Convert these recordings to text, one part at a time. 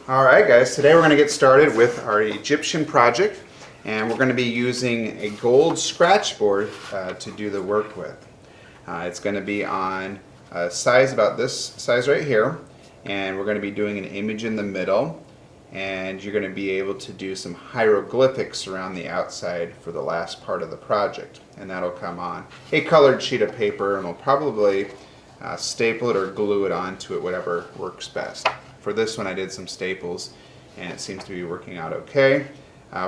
Alright guys, today we're going to get started with our Egyptian project, and we're going to be using a gold scratch board to do the work with. It's going to be on a size about this size right here, and we're going to be doing an image in the middle, and you're going to be able to do some hieroglyphics around the outside for the last part of the project, and that'll come on a colored sheet of paper, and we'll probably staple it or glue it onto it, whatever works best. For this one I did some staples and it seems to be working out okay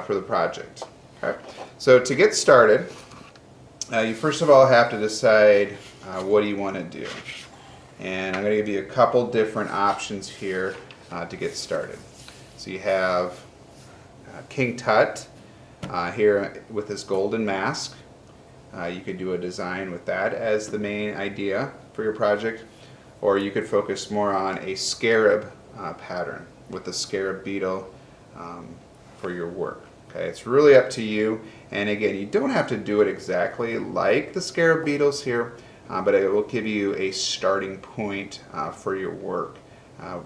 for the project. Okay. So to get started, you first of all have to decide what do you want to do. And I'm going to give you a couple different options here to get started. So you have King Tut here with this golden mask. You could do a design with that as the main idea for your project, or you could focus more on a scarab pattern with the scarab beetle for your work. Okay, it's really up to you, and again, you don't have to do it exactly like the scarab beetles here, but it will give you a starting point for your work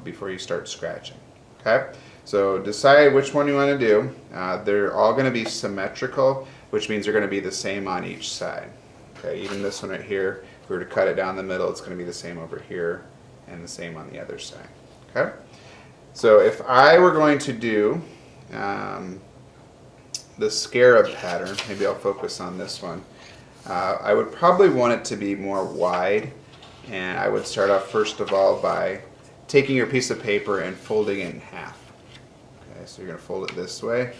before you start scratching. Okay, so decide which one you want to do. They're all going to be symmetrical, which means they're going to be the same on each side. Okay, even this one right here, if we were to cut it down the middle, it's going to be the same over here and the same on the other side. Okay, so if I were going to do the scarab pattern, maybe I'll focus on this one. I would probably want it to be more wide, and I would start off first of all by taking your piece of paper and folding it in half. Okay, so you're going to fold it this way,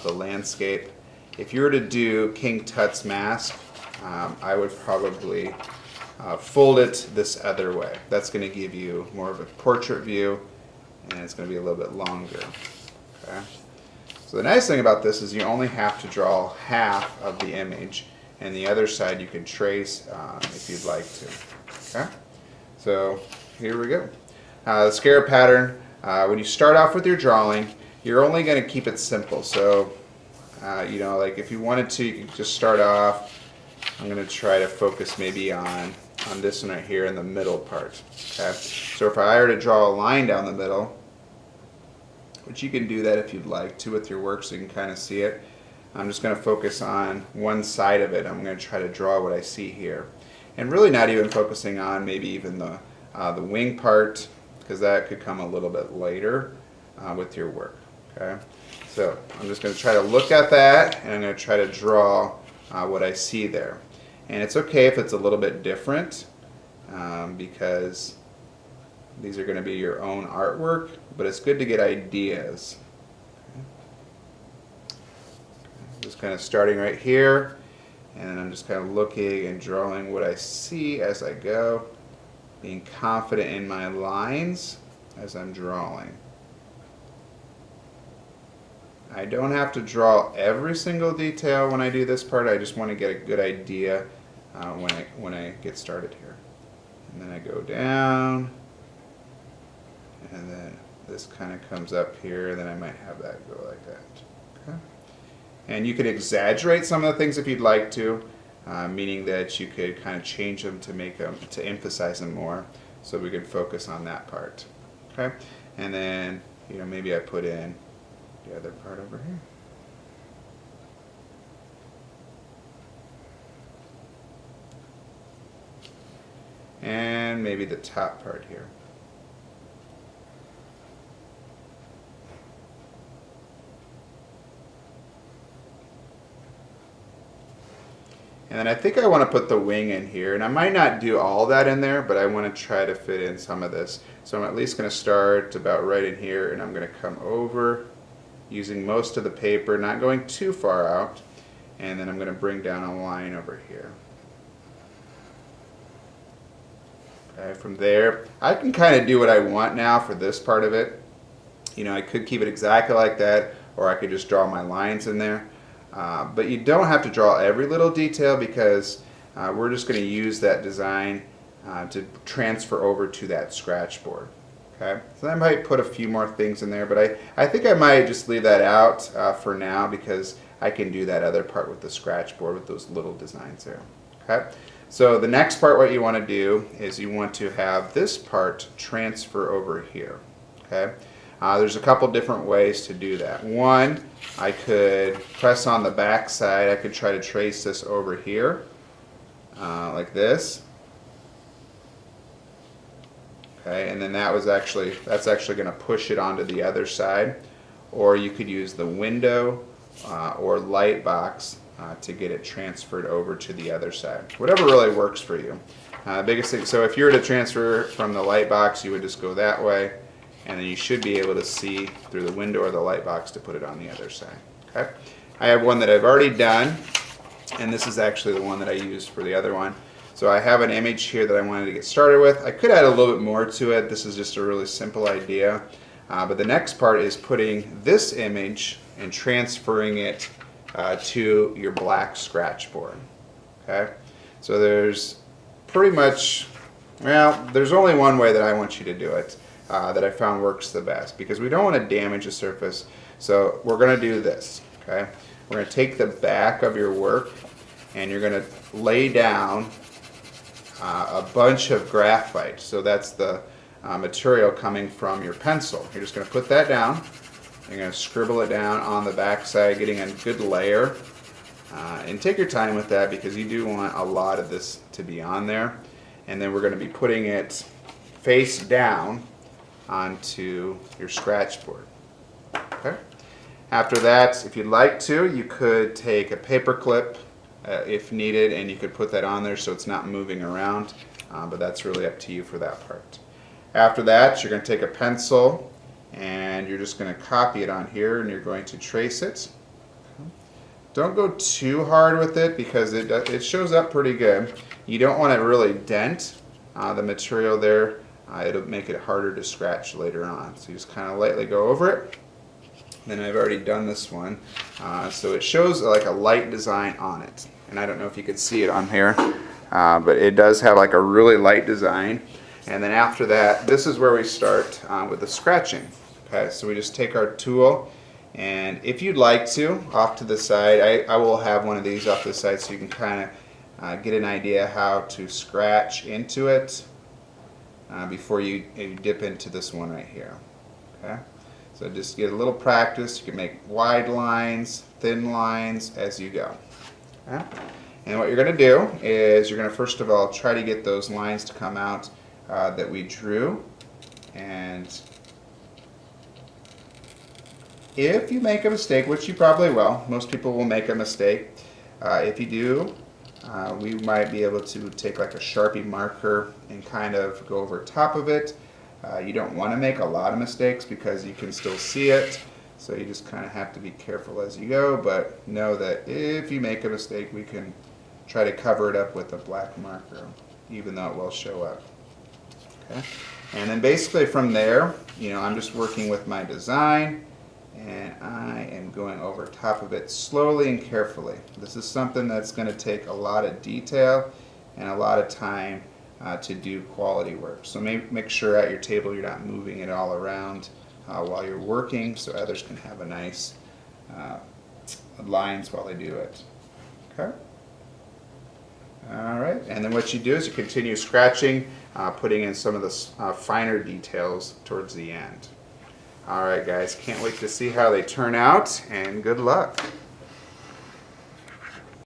the landscape. If you were to do King Tut's mask, I would probably fold it this other way. That's going to give you more of a portrait view, and it's going to be a little bit longer. Okay. So the nice thing about this is you only have to draw half of the image, and the other side you can trace if you'd like to. Okay. So here we go. The scarab pattern. When you start off with your drawing, you're only going to keep it simple. So you know, like if you wanted to, you could just start off. I'm going to try to focus maybe on this one right here in the middle part. Okay, so if I were to draw a line down the middle, which you can do that if you'd like to with your work so you can kind of see it, I'm just going to focus on one side of it. I'm going to try to draw what I see here, and really not even focusing on maybe even the wing part, because that could come a little bit later with your work. Okay, so I'm just going to try to look at that, and I'm going to try to draw what I see there. And it's okay if it's a little bit different because these are going to be your own artwork, but it's good to get ideas. Okay. Just kind of starting right here, and then I'm just kind of looking and drawing what I see as I go, being confident in my lines as I'm drawing. I don't have to draw every single detail when I do this part. I just want to get a good idea when I get started here. And then I go down, and then this kind of comes up here, and then I might have that go like that. Okay. And you could exaggerate some of the things if you'd like to, meaning that you could kind of change them to make them, to emphasize them more, so we could focus on that part. Okay. And then, you know, maybe I put in the other part over here. And maybe the top part here. And then I think I want to put the wing in here, and I might not do all that in there, but I want to try to fit in some of this. So I'm at least going to start about right in here, and I'm going to come over using most of the paper, not going too far out, and then I'm going to bring down a line over here. Okay, from there, I can kind of do what I want now for this part of it. You know, I could keep it exactly like that, or I could just draw my lines in there. But you don't have to draw every little detail, because we're just going to use that design to transfer over to that scratch board. Okay, so I might put a few more things in there, but I think I might just leave that out for now, because I can do that other part with the scratch board with those little designs there. Okay, so the next part, what you want to do is you want to have this part transfer over here. Okay, There's a couple different ways to do that. One, I could press on the back side. I could try to trace this over here, like this. Okay, and then that's actually going to push it onto the other side. Or you could use the window or light box to get it transferred over to the other side. Whatever really works for you. Biggest thing, so if you were to transfer from the light box, you would just go that way, and then you should be able to see through the window or the light box to put it on the other side. Okay, I have one that I've already done, and this is actually the one that I used for the other one. So I have an image here that I wanted to get started with. I could add a little bit more to it. This is just a really simple idea. But the next part is putting this image and transferring it to your black scratch board. Okay, so there's pretty much, well, there's only one way that I want you to do it that I found works the best, because we don't want to damage the surface. So we're going to do this. Okay, we're going to take the back of your work and you're going to lay down a bunch of graphite. So that's the material coming from your pencil. You're just going to put that down. You're going to scribble it down on the back side, getting a good layer. And take your time with that, because you do want a lot of this to be on there. And then we're going to be putting it face down onto your scratch board. Okay. After that, if you'd like to, you could take a paper clip if needed, and you could put that on there so it's not moving around. But that's really up to you for that part. After that, you're going to take a pencil and you're just going to copy it on here, and you're going to trace it. Don't go too hard with it, because it shows up pretty good. You don't want to really dent the material there. It'll make it harder to scratch later on. So you just kind of lightly go over it. Then I've already done this one. So it shows like a light design on it. And I don't know if you can see it on here, but it does have like a really light design. And then after that, this is where we start with the scratching. Okay, so we just take our tool, and if you'd like to, off to the side, I will have one of these off to the side so you can kind of get an idea how to scratch into it before you dip into this one right here. Okay, so just get a little practice. You can make wide lines, thin lines as you go. Okay? And what you're going to do is you're going to first of all try to get those lines to come out that we drew. And if you make a mistake, which you probably will, most people will make a mistake. If you do, we might be able to take like a Sharpie marker and kind of go over top of it. You don't want to make a lot of mistakes because you can still see it. So you just kind of have to be careful as you go, but know that if you make a mistake, we can try to cover it up with a black marker, even though it will show up. Okay? And then basically from there, I'm just working with my design, and I am going over top of it slowly and carefully. This is something that's going to take a lot of detail and a lot of time to do quality work. So make sure at your table you're not moving it all around while you're working, so others can have a nice lines while they do it. Okay? Alright, and then what you do is you continue scratching, putting in some of the finer details towards the end. Alright guys, can't wait to see how they turn out, and good luck.